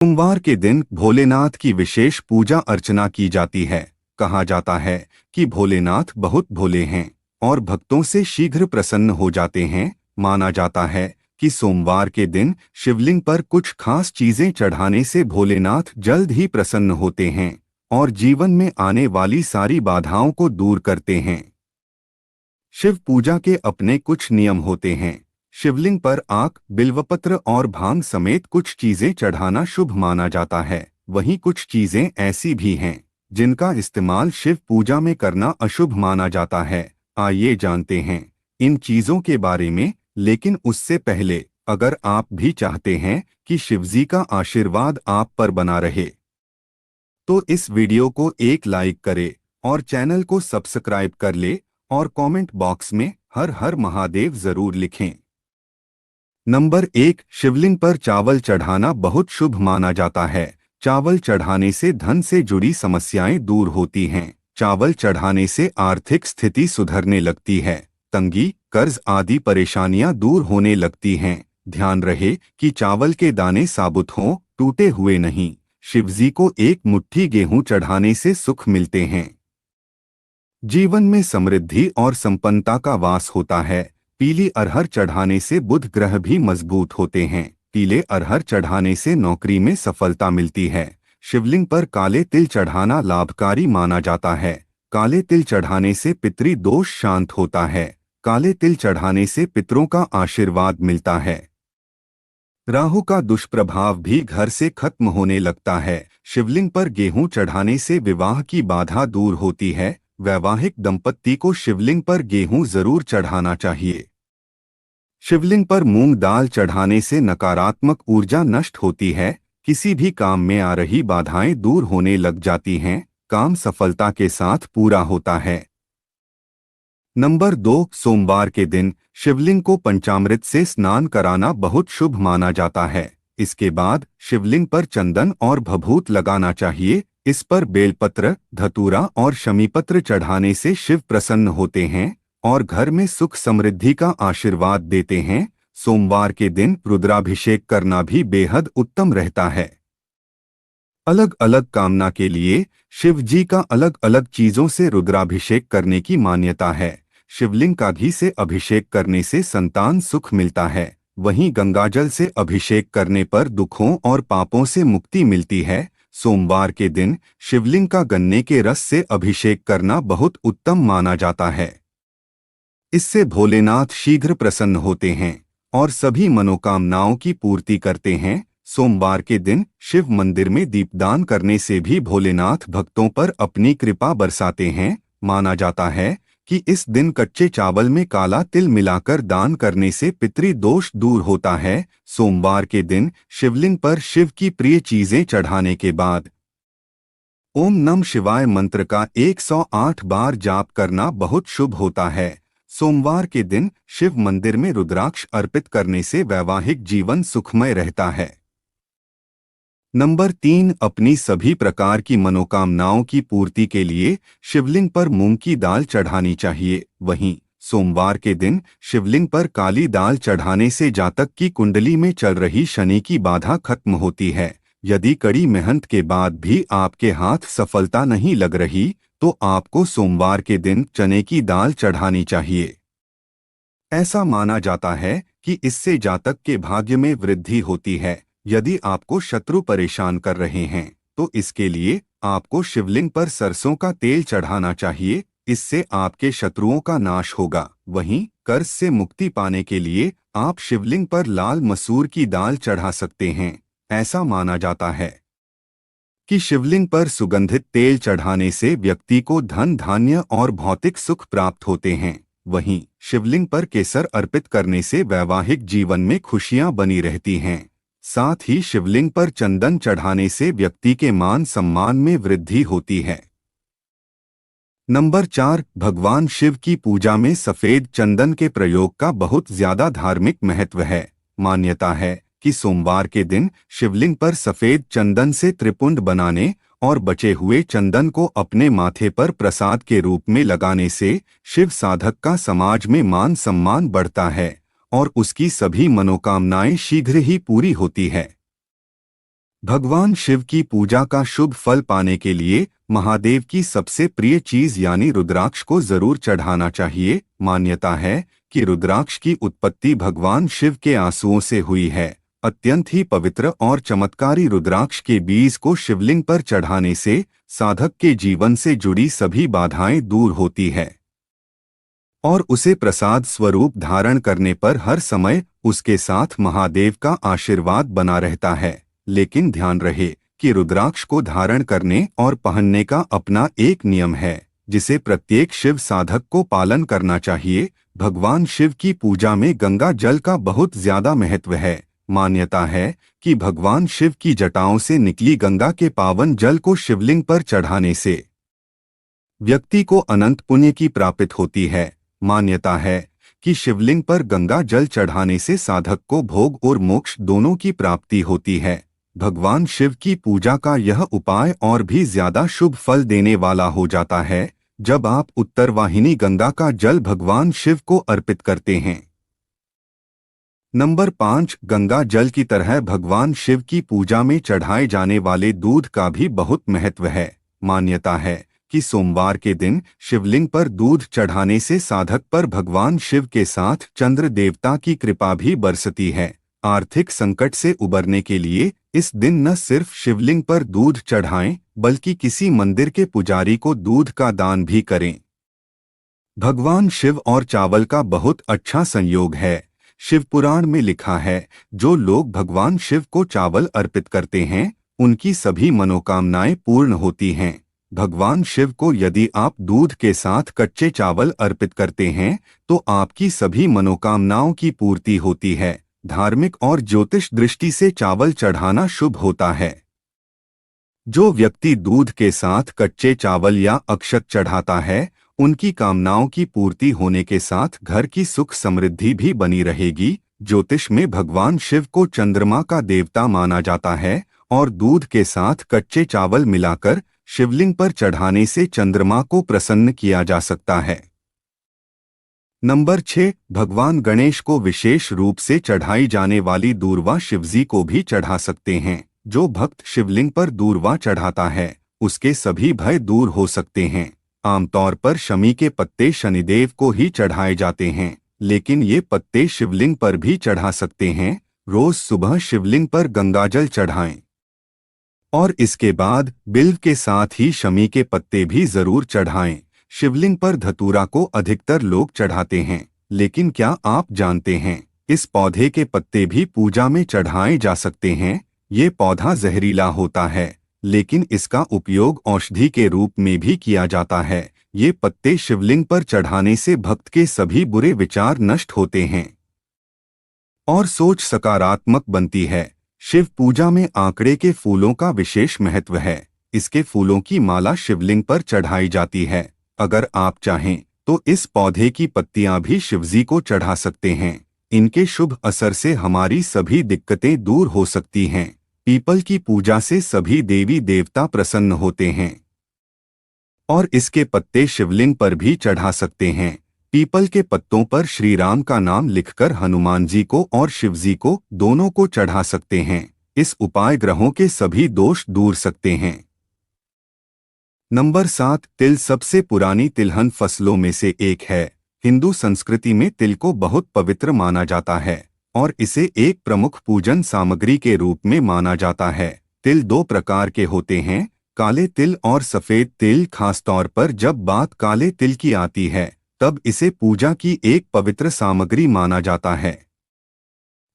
सोमवार के दिन भोलेनाथ की विशेष पूजा अर्चना की जाती है। कहा जाता है कि भोलेनाथ बहुत भोले हैं और भक्तों से शीघ्र प्रसन्न हो जाते हैं। माना जाता है कि सोमवार के दिन शिवलिंग पर कुछ खास चीजें चढ़ाने से भोलेनाथ जल्द ही प्रसन्न होते हैं और जीवन में आने वाली सारी बाधाओं को दूर करते हैं। शिव पूजा के अपने कुछ नियम होते हैं। शिवलिंग पर आक, बिल्वपत्र और भांग समेत कुछ चीजें चढ़ाना शुभ माना जाता है। वहीं कुछ चीजें ऐसी भी हैं जिनका इस्तेमाल शिव पूजा में करना अशुभ माना जाता है। आइए जानते हैं इन चीजों के बारे में, लेकिन उससे पहले अगर आप भी चाहते हैं कि शिवजी का आशीर्वाद आप पर बना रहे तो इस वीडियो को एक लाइक करे और चैनल को सब्सक्राइब कर ले और कमेंट बॉक्स में हर हर महादेव जरूर लिखें। नंबर 1, शिवलिंग पर चावल चढ़ाना बहुत शुभ माना जाता है। चावल चढ़ाने से धन से जुड़ी समस्याएं दूर होती हैं। चावल चढ़ाने से आर्थिक स्थिति सुधरने लगती है। तंगी, कर्ज आदि परेशानियां दूर होने लगती हैं। ध्यान रहे कि चावल के दाने साबुत हों, टूटे हुए नहीं। शिवजी को एक मुट्ठी गेहूं चढ़ाने से सुख मिलते हैं। जीवन में समृद्धि और संपन्नता का वास होता है। पीली अरहर चढ़ाने से बुध ग्रह भी मजबूत होते हैं। पीले अरहर चढ़ाने से नौकरी में सफलता मिलती है। शिवलिंग पर काले तिल चढ़ाना लाभकारी माना जाता है। काले तिल चढ़ाने से पितृ दोष शांत होता है। काले तिल चढ़ाने से पितरों का आशीर्वाद मिलता है। राहु का दुष्प्रभाव भी घर से खत्म होने लगता है। शिवलिंग पर गेहूं चढ़ाने से विवाह की बाधा दूर होती है। वैवाहिक दंपत्ति को शिवलिंग पर गेहूं जरूर चढ़ाना चाहिए। शिवलिंग पर मूंग दाल चढ़ाने से नकारात्मक ऊर्जा नष्ट होती है। किसी भी काम में आ रही बाधाएं दूर होने लग जाती हैं। काम सफलता के साथ पूरा होता है। नंबर 2, सोमवार के दिन शिवलिंग को पंचामृत से स्नान कराना बहुत शुभ माना जाता है। इसके बाद शिवलिंग पर चंदन और भभूत लगाना चाहिए। इस पर बेलपत्र, धतूरा और शमीपत्र चढ़ाने से शिव प्रसन्न होते हैं और घर में सुख समृद्धि का आशीर्वाद देते हैं। सोमवार के दिन रुद्राभिषेक करना भी बेहद उत्तम रहता है। अलग अलग कामना के लिए शिव जी का अलग अलग चीजों से रुद्राभिषेक करने की मान्यता है। शिवलिंग का घी से अभिषेक करने से संतान सुख मिलता है। वहीं गंगाजल से अभिषेक करने पर दुखों और पापों से मुक्ति मिलती है। सोमवार के दिन शिवलिंग का गन्ने के रस से अभिषेक करना बहुत उत्तम माना जाता है। इससे भोलेनाथ शीघ्र प्रसन्न होते हैं और सभी मनोकामनाओं की पूर्ति करते हैं। सोमवार के दिन शिव मंदिर में दीपदान करने से भी भोलेनाथ भक्तों पर अपनी कृपा बरसाते हैं। माना जाता है कि इस दिन कच्चे चावल में काला तिल मिलाकर दान करने से पितृ दोष दूर होता है। सोमवार के दिन शिवलिंग पर शिव की प्रिय चीजें चढ़ाने के बाद ओम नमः शिवाय मंत्र का 108 बार जाप करना बहुत शुभ होता है। सोमवार के दिन शिव मंदिर में रुद्राक्ष अर्पित करने से वैवाहिक जीवन सुखमय रहता है। नंबर 3, अपनी सभी प्रकार की मनोकामनाओं की पूर्ति के लिए शिवलिंग पर मूंग की दाल चढ़ानी चाहिए। वहीं सोमवार के दिन शिवलिंग पर काली दाल चढ़ाने से जातक की कुंडली में चल रही शनि की बाधा खत्म होती है। यदि कड़ी मेहनत के बाद भी आपके हाथ सफलता नहीं लग रही तो आपको सोमवार के दिन चने की दाल चढ़ानी चाहिए। ऐसा माना जाता है कि इससे जातक के भाग्य में वृद्धि होती है। यदि आपको शत्रु परेशान कर रहे हैं तो इसके लिए आपको शिवलिंग पर सरसों का तेल चढ़ाना चाहिए। इससे आपके शत्रुओं का नाश होगा। वहीं कर्ज से मुक्ति पाने के लिए आप शिवलिंग पर लाल मसूर की दाल चढ़ा सकते हैं। ऐसा माना जाता है कि शिवलिंग पर सुगंधित तेल चढ़ाने से व्यक्ति को धन, धान्य और भौतिक सुख प्राप्त होते हैं। वहीं शिवलिंग पर केसर अर्पित करने से वैवाहिक जीवन में खुशियां बनी रहती हैं। साथ ही शिवलिंग पर चंदन चढ़ाने से व्यक्ति के मान सम्मान में वृद्धि होती है। नंबर 4, भगवान शिव की पूजा में सफेद चंदन के प्रयोग का बहुत ज्यादा धार्मिक महत्व है। मान्यता है कि सोमवार के दिन शिवलिंग पर सफेद चंदन से त्रिपुंड बनाने और बचे हुए चंदन को अपने माथे पर प्रसाद के रूप में लगाने से शिव साधक का समाज में मान सम्मान बढ़ता है और उसकी सभी मनोकामनाएं शीघ्र ही पूरी होती है। भगवान शिव की पूजा का शुभ फल पाने के लिए महादेव की सबसे प्रिय चीज यानी रुद्राक्ष को जरूर चढ़ाना चाहिए। मान्यता है कि रुद्राक्ष की उत्पत्ति भगवान शिव के आंसुओं से हुई है। अत्यंत ही पवित्र और चमत्कारी रुद्राक्ष के बीज को शिवलिंग पर चढ़ाने से साधक के जीवन से जुड़ी सभी बाधाएं दूर होती है और उसे प्रसाद स्वरूप धारण करने पर हर समय उसके साथ महादेव का आशीर्वाद बना रहता है। लेकिन ध्यान रहे कि रुद्राक्ष को धारण करने और पहनने का अपना एक नियम है जिसे प्रत्येक शिव साधक को पालन करना चाहिए। भगवान शिव की पूजा में गंगा जल का बहुत ज्यादा महत्व है। मान्यता है कि भगवान शिव की जटाओं से निकली गंगा के पावन जल को शिवलिंग पर चढ़ाने से व्यक्ति को अनंत पुण्य की प्राप्ति होती है। मान्यता है कि शिवलिंग पर गंगा जल चढ़ाने से साधक को भोग और मोक्ष दोनों की प्राप्ति होती है। भगवान शिव की पूजा का यह उपाय और भी ज्यादा शुभ फल देने वाला हो जाता है जब आप उत्तरवाहिनी गंगा का जल भगवान शिव को अर्पित करते हैं। नंबर 5, गंगा जल की तरह भगवान शिव की पूजा में चढ़ाए जाने वाले दूध का भी बहुत महत्व है। मान्यता है कि सोमवार के दिन शिवलिंग पर दूध चढ़ाने से साधक पर भगवान शिव के साथ चंद्र देवता की कृपा भी बरसती है। आर्थिक संकट से उबरने के लिए इस दिन न सिर्फ शिवलिंग पर दूध चढ़ाएं बल्कि किसी मंदिर के पुजारी को दूध का दान भी करें। भगवान शिव और चावल का बहुत अच्छा संयोग है। शिव पुराण में लिखा है, जो लोग भगवान शिव को चावल अर्पित करते हैं उनकी सभी मनोकामनाएं पूर्ण होती हैं। भगवान शिव को यदि आप दूध के साथ कच्चे चावल अर्पित करते हैं तो आपकी सभी मनोकामनाओं की पूर्ति होती है। धार्मिक और ज्योतिष दृष्टि से चावल चढ़ाना शुभ होता है। जो व्यक्ति दूध के साथ कच्चे चावल या अक्षत चढ़ाता है उनकी कामनाओं की पूर्ति होने के साथ घर की सुख समृद्धि भी बनी रहेगी। ज्योतिष में भगवान शिव को चंद्रमा का देवता माना जाता है और दूध के साथ कच्चे चावल मिलाकर शिवलिंग पर चढ़ाने से चंद्रमा को प्रसन्न किया जा सकता है। नंबर 6, भगवान गणेश को विशेष रूप से चढ़ाई जाने वाली दूर्वा शिवजी को भी चढ़ा सकते हैं। जो भक्त शिवलिंग पर दूर्वा चढ़ाता है उसके सभी भय दूर हो सकते हैं। आमतौर पर शमी के पत्ते शनिदेव को ही चढ़ाए जाते हैं, लेकिन ये पत्ते शिवलिंग पर भी चढ़ा सकते हैं। रोज सुबह शिवलिंग पर गंगाजल चढ़ाएं और इसके बाद बिल्व के साथ ही शमी के पत्ते भी जरूर चढ़ाएं। शिवलिंग पर धतूरा को अधिकतर लोग चढ़ाते हैं, लेकिन क्या आप जानते हैं इस पौधे के पत्ते भी पूजा में चढ़ाए जा सकते हैं। ये पौधा जहरीला होता है लेकिन इसका उपयोग औषधि के रूप में भी किया जाता है। ये पत्ते शिवलिंग पर चढ़ाने से भक्त के सभी बुरे विचार नष्ट होते हैं और सोच सकारात्मक बनती है। शिव पूजा में आंकड़े के फूलों का विशेष महत्व है। इसके फूलों की माला शिवलिंग पर चढ़ाई जाती है। अगर आप चाहें तो इस पौधे की पत्तियां भी शिवजी को चढ़ा सकते हैं। इनके शुभ असर से हमारी सभी दिक्कतें दूर हो सकती हैं। पीपल की पूजा से सभी देवी देवता प्रसन्न होते हैं और इसके पत्ते शिवलिंग पर भी चढ़ा सकते हैं। पीपल के पत्तों पर श्री राम का नाम लिखकर हनुमान जी को और शिवजी को दोनों को चढ़ा सकते हैं। इस उपाय ग्रहों के सभी दोष दूर सकते हैं। नंबर 7, तिल सबसे पुरानी तिलहन फसलों में से एक है। हिंदू संस्कृति में तिल को बहुत पवित्र माना जाता है और इसे एक प्रमुख पूजन सामग्री के रूप में माना जाता है। तिल 2 प्रकार के होते हैं, काले तिल और सफेद तिल। खासतौर पर जब बात काले तिल की आती है तब इसे पूजा की एक पवित्र सामग्री माना जाता है।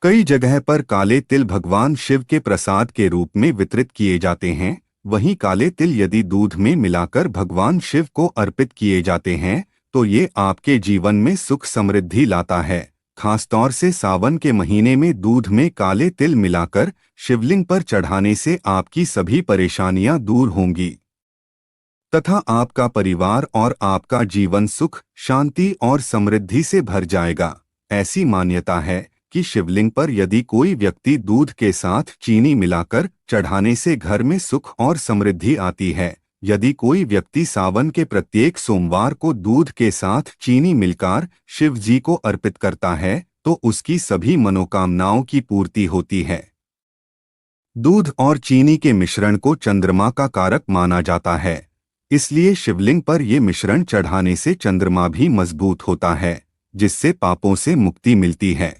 कई जगह पर काले तिल भगवान शिव के प्रसाद के रूप में वितरित किए जाते हैं। वहीं काले तिल यदि दूध में मिलाकर भगवान शिव को अर्पित किए जाते हैं तो ये आपके जीवन में सुख समृद्धि लाता है। खासतौर से सावन के महीने में दूध में काले तिल मिलाकर शिवलिंग पर चढ़ाने से आपकी सभी परेशानियां दूर होंगी तथा आपका परिवार और आपका जीवन सुख, शांति और समृद्धि से भर जाएगा। ऐसी मान्यता है कि शिवलिंग पर यदि कोई व्यक्ति दूध के साथ चीनी मिलाकर चढ़ाने से घर में सुख और समृद्धि आती है। यदि कोई व्यक्ति सावन के प्रत्येक सोमवार को दूध के साथ चीनी मिलकर शिव जी को अर्पित करता है तो उसकी सभी मनोकामनाओं की पूर्ति होती है। दूध और चीनी के मिश्रण को चंद्रमा का कारक माना जाता है, इसलिए शिवलिंग पर ये मिश्रण चढ़ाने से चंद्रमा भी मजबूत होता है, जिससे पापों से मुक्ति मिलती है।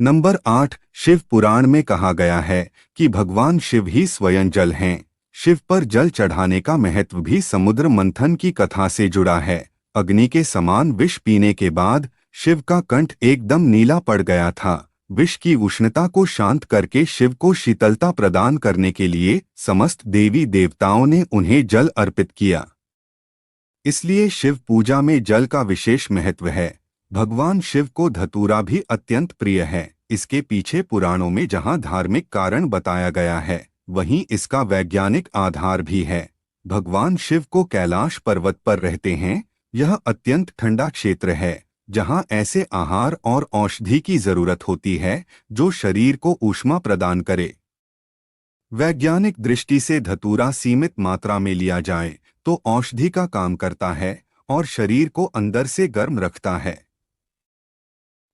नंबर 8, शिव पुराण में कहा गया है कि भगवान शिव ही स्वयं जल हैं। शिव पर जल चढ़ाने का महत्व भी समुद्र मंथन की कथा से जुड़ा है। अग्नि के समान विष पीने के बाद शिव का कंठ एकदम नीला पड़ गया था। विष की उष्णता को शांत करके शिव को शीतलता प्रदान करने के लिए समस्त देवी देवताओं ने उन्हें जल अर्पित किया। इसलिए शिव पूजा में जल का विशेष महत्व है। भगवान शिव को धतूरा भी अत्यंत प्रिय है। इसके पीछे पुराणों में जहां धार्मिक कारण बताया गया है, वहीं इसका वैज्ञानिक आधार भी है। भगवान शिव को कैलाश पर्वत पर रहते हैं। यह अत्यंत ठंडा क्षेत्र है, जहां ऐसे आहार और औषधि की जरूरत होती है जो शरीर को ऊष्मा प्रदान करे। वैज्ञानिक दृष्टि से धतूरा सीमित मात्रा में लिया जाए तो औषधि का काम करता है और शरीर को अंदर से गर्म रखता है।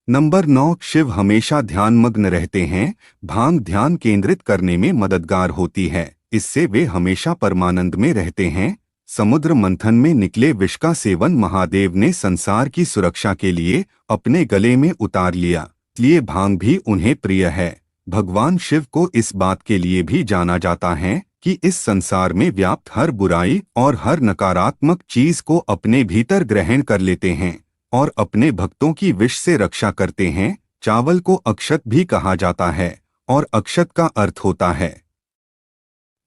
नंबर 9, शिव हमेशा ध्यानमग्न रहते हैं। भांग ध्यान केंद्रित करने में मददगार होती है, इससे वे हमेशा परमानंद में रहते हैं। समुद्र मंथन में निकले विष का सेवन महादेव ने संसार की सुरक्षा के लिए अपने गले में उतार लिया, इसलिए भांग भी उन्हें प्रिय है। भगवान शिव को इस बात के लिए भी जाना जाता है कि इस संसार में व्याप्त हर बुराई और हर नकारात्मक चीज को अपने भीतर ग्रहण कर लेते हैं और अपने भक्तों की विष से रक्षा करते हैं। चावल को अक्षत भी कहा जाता है और अक्षत का अर्थ होता है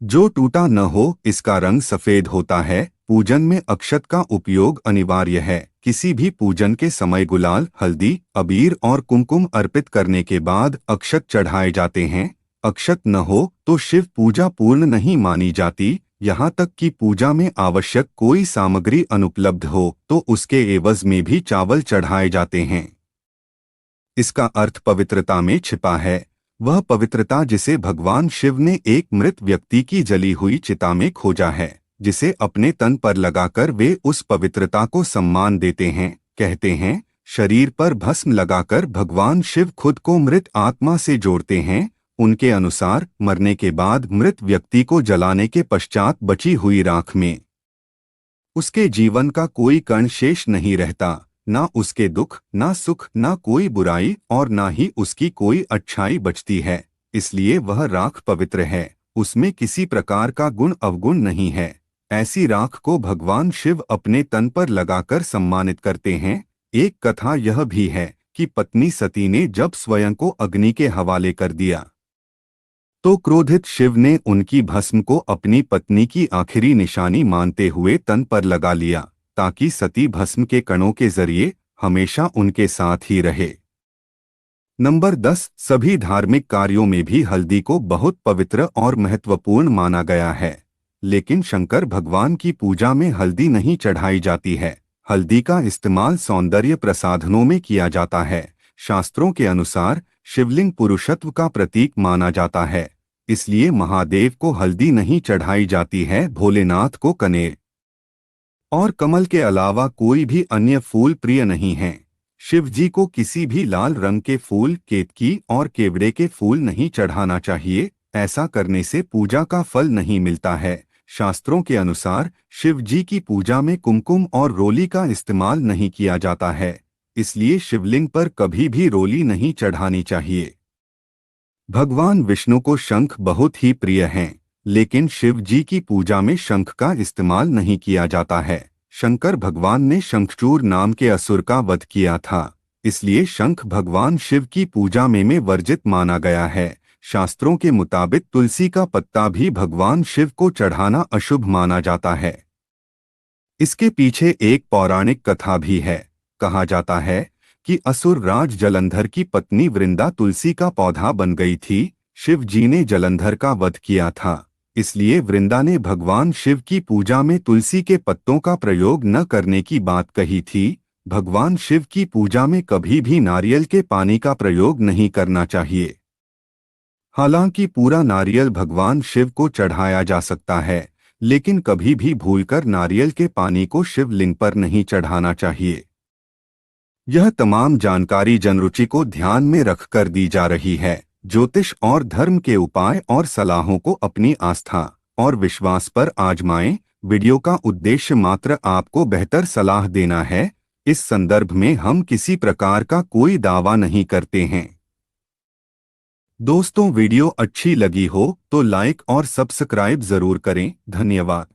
जो टूटा न हो। इसका रंग सफेद होता है। पूजन में अक्षत का उपयोग अनिवार्य है। किसी भी पूजन के समय गुलाल, हल्दी, अबीर और कुमकुम अर्पित करने के बाद अक्षत चढ़ाए जाते हैं। अक्षत न हो तो शिव पूजा पूर्ण नहीं मानी जाती। यहाँ तक कि पूजा में आवश्यक कोई सामग्री अनुपलब्ध हो तो उसके एवज में भी चावल चढ़ाए जाते हैं। इसका अर्थ पवित्रता में छिपा है। वह पवित्रता जिसे भगवान शिव ने एक मृत व्यक्ति की जली हुई चिता में खोजा है, जिसे अपने तन पर लगाकर वे उस पवित्रता को सम्मान देते हैं। कहते हैं, शरीर पर भस्म लगाकर भगवान शिव खुद को मृत आत्मा से जोड़ते हैं। उनके अनुसार मरने के बाद मृत व्यक्ति को जलाने के पश्चात बची हुई राख में उसके जीवन का कोई कण शेष नहीं रहता, ना उसके दुख, ना सुख, ना कोई बुराई और ना ही उसकी कोई अच्छाई बचती है। इसलिए वह राख पवित्र है, उसमें किसी प्रकार का गुण अवगुण नहीं है। ऐसी राख को भगवान शिव अपने तन पर लगाकर सम्मानित करते हैं। एक कथा यह भी है कि पत्नी सती ने जब स्वयं को अग्नि के हवाले कर दिया तो क्रोधित शिव ने उनकी भस्म को अपनी पत्नी की आखिरी निशानी मानते हुए तन पर लगा लिया, ताकि सती भस्म के कणों के जरिए हमेशा उनके साथ ही रहे। नंबर 10, सभी धार्मिक कार्यों में भी हल्दी को बहुत पवित्र और महत्वपूर्ण माना गया है, लेकिन शंकर भगवान की पूजा में हल्दी नहीं चढ़ाई जाती है। हल्दी का इस्तेमाल सौंदर्य प्रसाधनों में किया जाता है। शास्त्रों के अनुसार शिवलिंग पुरुषत्व का प्रतीक माना जाता है, इसलिए महादेव को हल्दी नहीं चढ़ाई जाती है। भोलेनाथ को कनेर और कमल के अलावा कोई भी अन्य फूल प्रिय नहीं हैं। शिव जी को किसी भी लाल रंग के फूल, केतकी और केवड़े के फूल नहीं चढ़ाना चाहिए। ऐसा करने से पूजा का फल नहीं मिलता है। शास्त्रों के अनुसार शिव जी की पूजा में कुमकुम और रोली का इस्तेमाल नहीं किया जाता है, इसलिए शिवलिंग पर कभी भी रोली नहीं चढ़ानी चाहिए। भगवान विष्णु को शंख बहुत ही प्रिय हैं, लेकिन शिव जी की पूजा में शंख का इस्तेमाल नहीं किया जाता है। शंकर भगवान ने शंखचूर नाम के असुर का वध किया था, इसलिए शंख भगवान शिव की पूजा में वर्जित माना गया है। शास्त्रों के मुताबिक तुलसी का पत्ता भी भगवान शिव को चढ़ाना अशुभ माना जाता है। इसके पीछे एक पौराणिक कथा भी है। कहा जाता है कि असुर राज जलंधर की पत्नी वृंदा तुलसी का पौधा बन गई थी। शिव जी ने जलंधर का वध किया था, इसलिए वृंदा ने भगवान शिव की पूजा में तुलसी के पत्तों का प्रयोग न करने की बात कही थी। भगवान शिव की पूजा में कभी भी नारियल के पानी का प्रयोग नहीं करना चाहिए। हालांकि पूरा नारियल भगवान शिव को चढ़ाया जा सकता है, लेकिन कभी भी भूलकर नारियल के पानी को शिवलिंग पर नहीं चढ़ाना चाहिए। यह तमाम जानकारी जनरुचि को ध्यान में रखकर दी जा रही है। ज्योतिष और धर्म के उपाय और सलाहों को अपनी आस्था और विश्वास पर आजमाएं। वीडियो का उद्देश्य मात्र आपको बेहतर सलाह देना है। इस संदर्भ में हम किसी प्रकार का कोई दावा नहीं करते हैं। दोस्तों, वीडियो अच्छी लगी हो तो लाइक और सब्सक्राइब जरूर करें। धन्यवाद।